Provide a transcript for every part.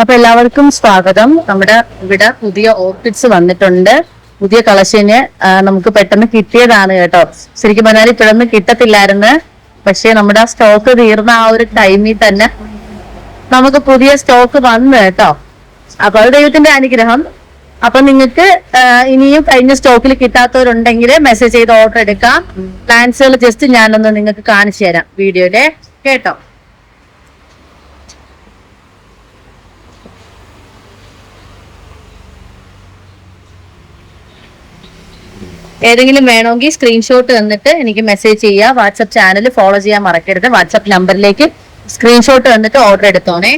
അപ്പൊ എല്ലാവർക്കും സ്വാഗതം. നമ്മുടെ ഇവിടെ പുതിയ ഓർക്കിഡ്സ് വന്നിട്ടുണ്ട്. പുതിയ കളക്ഷന് നമുക്ക് പെട്ടെന്ന് കിട്ടിയതാണ് കേട്ടോ. ശരിക്കും പറഞ്ഞാൽ ഇപ്പോഴൊന്നും കിട്ടത്തില്ലായിരുന്നു. പക്ഷെ നമ്മുടെ സ്റ്റോക്ക് തീർന്ന ആ ഒരു ടൈമിൽ തന്നെ നമുക്ക് പുതിയ സ്റ്റോക്ക് വന്നു കേട്ടോ. അപ്പൊ അത് ദൈവത്തിന്റെ അനുഗ്രഹം. അപ്പൊ നിങ്ങൾക്ക് ഇനിയും കഴിഞ്ഞ സ്റ്റോക്കിൽ കിട്ടാത്തവരുണ്ടെങ്കിൽ മെസ്സേജ് ചെയ്ത് ഓർഡർ എടുക്കാം. പ്ലാൻസുകൾ ജസ്റ്റ് ഞാനൊന്ന് നിങ്ങൾക്ക് കാണിച്ചു തരാം വീഡിയോയില് കേട്ടോ. ഏതെങ്കിലും വേണമെങ്കിൽ സ്ക്രീൻഷോട്ട് തന്നിട്ട് എനിക്ക് മെസ്സേജ് ചെയ്യുക. വാട്സപ്പ് ചാനൽ ഫോളോ ചെയ്യാൻ മറക്കരുത്. വാട്സപ്പ് നമ്പറിലേക്ക് സ്ക്രീൻഷോട്ട് തന്നിട്ട് ഓർഡർ എടുത്തോണേ.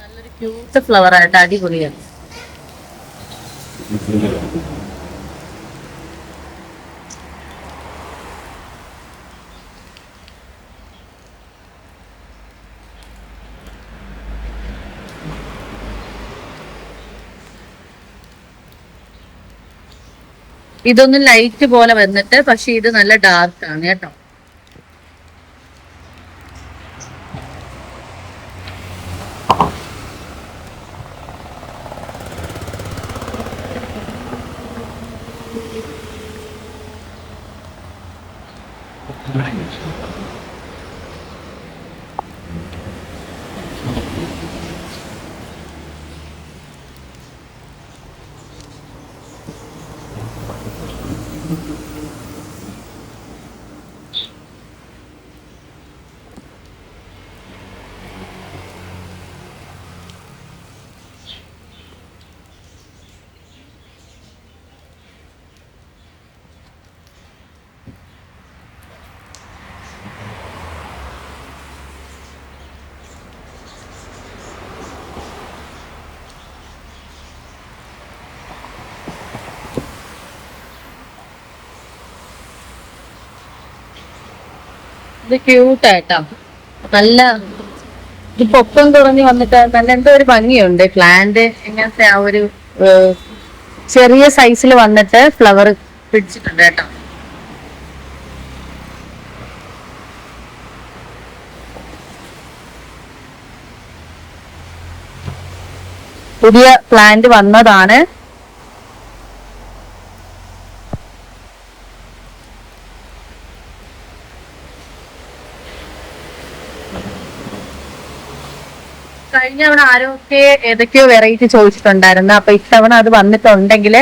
നല്ലൊരു ക്യൂട്ട് ഫ്ലവർ ആയിട്ട് അടിപൊളിയാണ്. ഇതൊന്ന് ലൈറ്റ് പോലെ വന്നിട്ട് പക്ഷെ ഇത് നല്ല ഡാർക്ക് ആണ് കേട്ടോ. ഇത് ക്യൂട്ടായിട്ടാ, നല്ല ഇത് പൊക്കം കുറഞ്ഞ് വന്നിട്ട് നല്ല എന്തോ ഒരു ഭംഗിയുണ്ട്. പ്ലാന്റ് ഇങ്ങനത്തെ ആ ഒരു ചെറിയ സൈസിൽ വന്നിട്ട് ഫ്ലവർ പിടിച്ചിട്ടുണ്ട് കേട്ടോ. പുതിയ പ്ലാന്റ് വന്നതാണ്. കഴിഞ്ഞ തവണ ആരൊക്കെ ഏതൊക്കെയോ വെറൈറ്റി ചോദിച്ചിട്ടുണ്ടായിരുന്നു. അപ്പൊ ഇത്തവണ അത് വന്നിട്ടുണ്ടെങ്കിൽ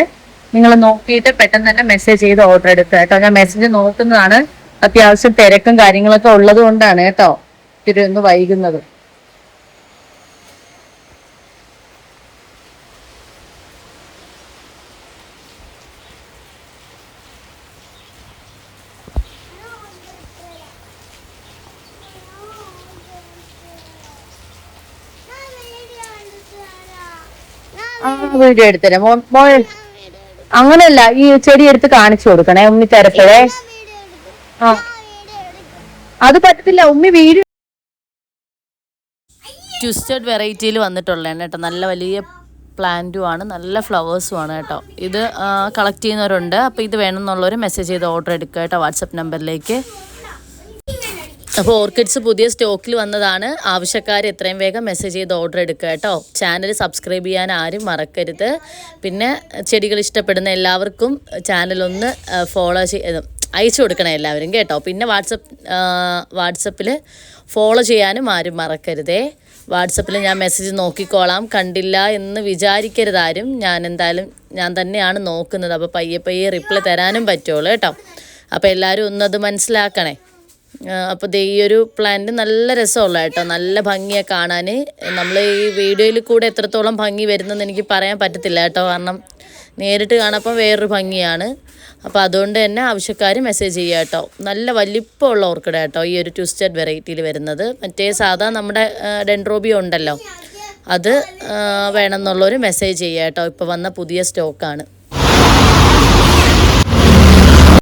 നിങ്ങൾ നോക്കിയിട്ട് പെട്ടെന്ന് തന്നെ മെസ്സേജ് ചെയ്ത് ഓർഡർ എടുക്കുക കേട്ടോ. ഞാൻ മെസ്സേജ് നോക്കുന്നതാണ്, അത്യാവശ്യം തിരക്കും കാര്യങ്ങളൊക്കെ ഉള്ളത് കൊണ്ടാണ് കേട്ടോ ഇത്തിരി ഒന്ന് വൈകുന്നത്. വീഡിയോ എടുത്തരാം മോൾ. അങ്ങനെയല്ല, ഈ ചെടി എടുത്ത് കാണിച്ചു കൊടുക്കണേ ഉമ്മി തരപ്പോഴേ. ആ അത് പറ്റത്തില്ല ഉമ്മി വീഡിയോ. ട്വിസ്റ്റഡ് വെറൈറ്റിയിൽ വന്നിട്ടുള്ളതാണ് കേട്ടോ. നല്ല വലിയ പ്ലാന്റും ആണ്, നല്ല ഫ്ലവേഴ്സും ആണ് കേട്ടോ. ഇത് കളക്ട് ചെയ്യുന്നവരുണ്ട്. അപ്പോൾ ഇത് വേണമെന്നുള്ളവർ മെസ്സേജ് ചെയ്ത് ഓർഡർ എടുക്കുക കേട്ടോ വാട്സപ്പ് നമ്പറിലേക്ക്. അപ്പോൾ ഓർക്കിഡ്സ് പുതിയ സ്റ്റോക്കിൽ വന്നതാണ്. ആവശ്യക്കാർ എത്രയും വേഗം മെസ്സേജ് ചെയ്ത് ഓർഡർ എടുക്കുക കേട്ടോ. ചാനൽ സബ്സ്ക്രൈബ് ചെയ്യാൻ ആരും മറക്കരുത്. പിന്നെ ചെടികൾ ഇഷ്ടപ്പെടുന്ന എല്ലാവർക്കും ചാനലൊന്ന് ഫോളോ അയച്ചു കൊടുക്കണം എല്ലാവരും കേട്ടോ. പിന്നെ വാട്സപ്പിൽ ഫോളോ ചെയ്യാനും ആരും മറക്കരുതേ. വാട്സപ്പിൽ ഞാൻ മെസ്സേജ് നോക്കിക്കോളാം, കണ്ടില്ല എന്ന് വിചാരിക്കരുതാരും. ഞാൻ തന്നെയാണ് നോക്കുന്നത്. അപ്പോൾ പയ്യെ റിപ്ലൈ തരാനും പറ്റുള്ളൂ കേട്ടോ. അപ്പോൾ എല്ലാവരും ഒന്നത് മനസ്സിലാക്കണേ. അപ്പോൾ ഈ ഒരു പ്ലാന്റ് നല്ല രസമുള്ള കേട്ടോ, നല്ല ഭംഗിയാണ് കാണാൻ. നമ്മൾ ഈ വീഡിയോയിൽ കൂടെ എത്രത്തോളം ഭംഗി വരുന്നതെന്ന് എനിക്ക് പറയാൻ പറ്റത്തില്ല കേട്ടോ, കാരണം നേരിട്ട് കാണപ്പോൾ വേറൊരു ഭംഗിയാണ്. അപ്പോൾ അതുകൊണ്ട് തന്നെ ആവശ്യക്കാർ മെസ്സേജ് ചെയ്യുക കേട്ടോ. നല്ല വലിപ്പമുള്ള ഓർക്കിഡ് കേട്ടോ ഈ ഒരു ട്വിസ്റ്റഡ് വെറൈറ്റിയിൽ വരുന്നത്. മറ്റേ സാധാ നമ്മുടെ ഡെൻഡ്രോബിയം ഉണ്ടല്ലോ, അത് വേണമെന്നുള്ളൊരു മെസ്സേജ് ചെയ്യുക കേട്ടോ. ഇപ്പോൾ വന്ന പുതിയ സ്റ്റോക്കാണ്.